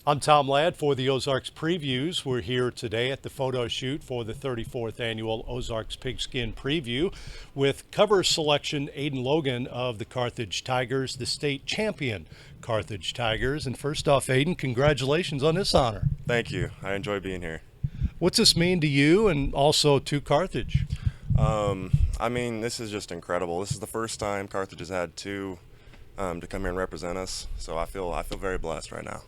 I'm Tom Ladd for the Ozarks Previews. We're here today at the photo shoot for the 34th annual Ozarks Pigskin Preview with cover selection Aiden Logan of the Carthage Tigers, the state champion Carthage Tigers. And first off, Aiden, congratulations on this honor. Thank you. I enjoy being here. What's this mean to you and also to Carthage? This is just incredible. This is the first time Carthage has had two to come here and represent us, so I feel very blessed right now.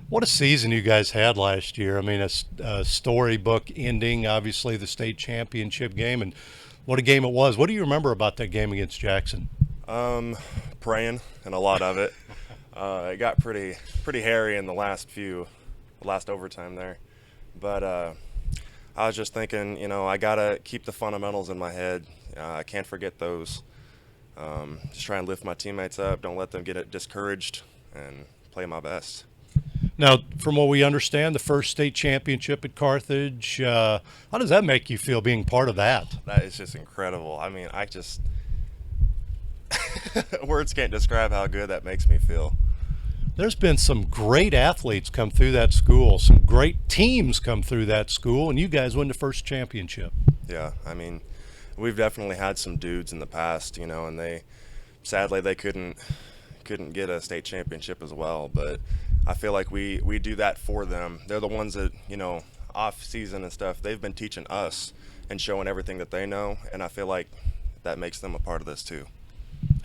What a season you guys had last year. I mean, a storybook ending, obviously the state championship game, and what a game it was. What do you remember about that game against Jackson? Praying and a lot of it. It got pretty hairy in the last overtime there, but I was just thinking, I gotta keep the fundamentals in my head. I can't forget those. Just try and lift my teammates up. Don't let them get discouraged, and play my best. Now, from what we understand, the first state championship at Carthage, how does that make you feel being part of that? That is just incredible. Words can't describe how good that makes me feel. There's been some great athletes come through that school, some great teams come through that school, and you guys win the first championship. Yeah, we've definitely had some dudes in the past, and they sadly couldn't get a state championship as well, but I feel like we do that for them. They're the ones that, off season and stuff, they've been teaching us and showing everything that they know, and I feel like that makes them a part of this too.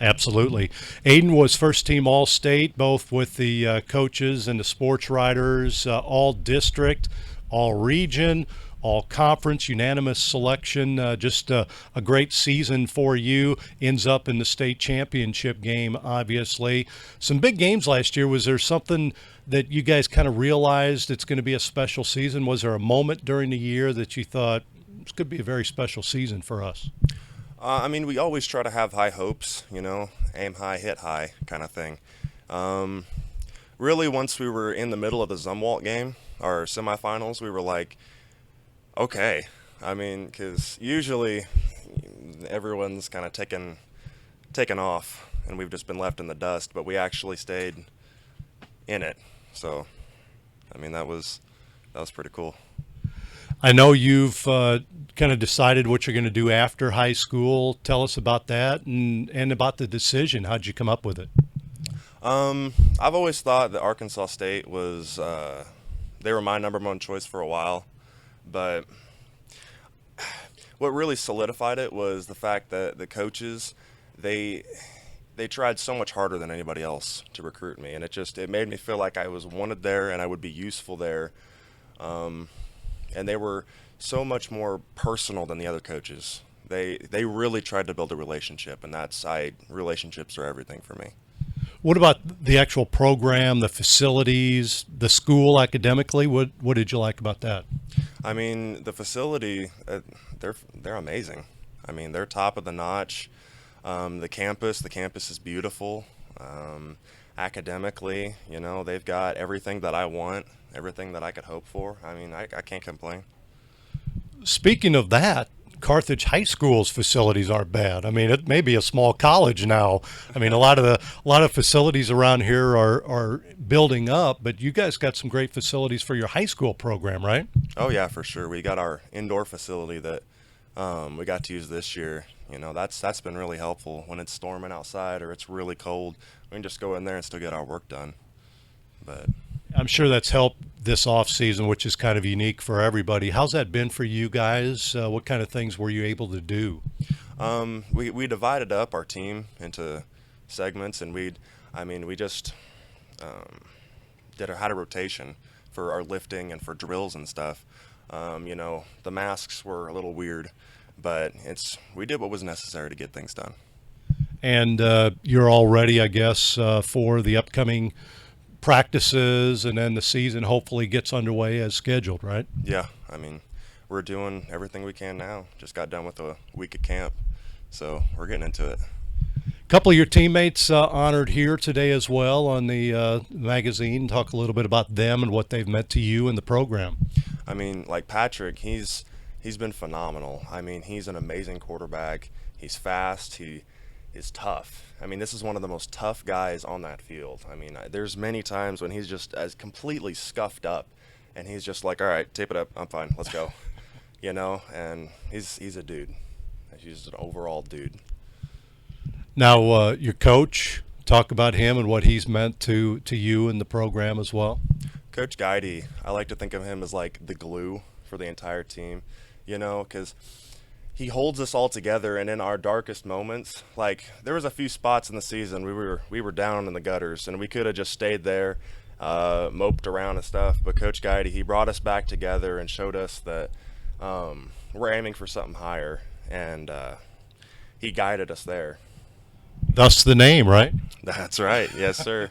Absolutely. Aiden was first team All-State, both with the coaches and the sports writers, all district, all region, all conference, unanimous selection. Just a great season for you. Ends up in the state championship game, obviously. Some big games last year. Was there something that you guys kind of realized it's going to be a special season? Was there a moment during the year that you thought this could be a very special season for us? We always try to have high hopes, aim high, hit high kind of thing. Really, once we were in the middle of the Zumwalt game, our semifinals, we were like, okay. Because usually everyone's kind of taken off, and we've just been left in the dust, but we actually stayed in it. So, that was pretty cool. I know you've kind of decided what you're going to do after high school. Tell us about that and about the decision. How'd you come up with it? I've always thought that Arkansas State was they were my number one choice for a while, but what really solidified it was the fact that the coaches, they tried so much harder than anybody else to recruit me, and it made me feel like I was wanted there and I would be useful there. And they were so much more personal than the other coaches. They really tried to build a relationship, and relationships are everything for me. What about the actual program, the facilities, the school academically? What did you like about that? The facility, they're amazing. They're top of the notch. The campus is beautiful. Academically, they've got everything that I want, everything that I could hope for. I can't complain. Speaking of that, Carthage High School's facilities aren't bad. It may be a small college now. A lot of facilities around here are building up, but you guys got some great facilities for your high school program, right? Oh yeah, for sure. We got our indoor facility that we got to use this year. That's been really helpful when it's storming outside or it's really cold. We can just go in there and still get our work done. But I'm sure that's helped this off season, which is kind of unique for everybody. How's that been for you guys? What kind of things were you able to do? We divided up our team into segments, and we just had a rotation for our lifting and for drills and stuff. The masks were a little weird, but we did what was necessary to get things done. And you're all ready, I guess, for the upcoming practices, and then the season hopefully gets underway as scheduled, right? Yeah, we're doing everything we can now. Just got done with a week of camp, so we're getting into it. A couple of your teammates honored here today as well on the magazine. Talk a little bit about them and what they've meant to you and the program. Like Patrick, he's been phenomenal. He's an amazing quarterback. He's fast. is tough. I mean, this is one of the most tough guys on that field. I mean, there's many times when he's just as completely scuffed up, and he's just like, all right, tape it up, I'm fine, let's go. You know, and he's a dude. He's an overall dude. Now, your coach, talk about him and what he's meant to you and the program as well. Coach Guidey, I like to think of him as like the glue for the entire team, you know, because he holds us all together. And in our darkest moments, like there was a few spots in the season we were down in the gutters, and we could have just stayed there, moped around and stuff. But Coach Guidey, he brought us back together and showed us that we're aiming for something higher, and he guided us there. Thus the name, right? That's right. Yes, sir.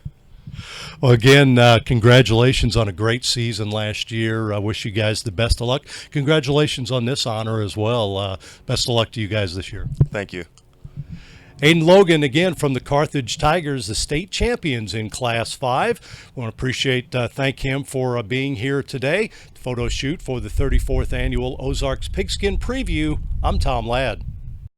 Well, again, congratulations on a great season last year. I wish you guys the best of luck. Congratulations on this honor as well. Best of luck to you guys this year. Thank you. Aiden Logan, again, from the Carthage Tigers, the state champions in Class 5. I want to thank him for being here today. Photo shoot for the 34th Annual Ozarks Pigskin Preview. I'm Tom Ladd.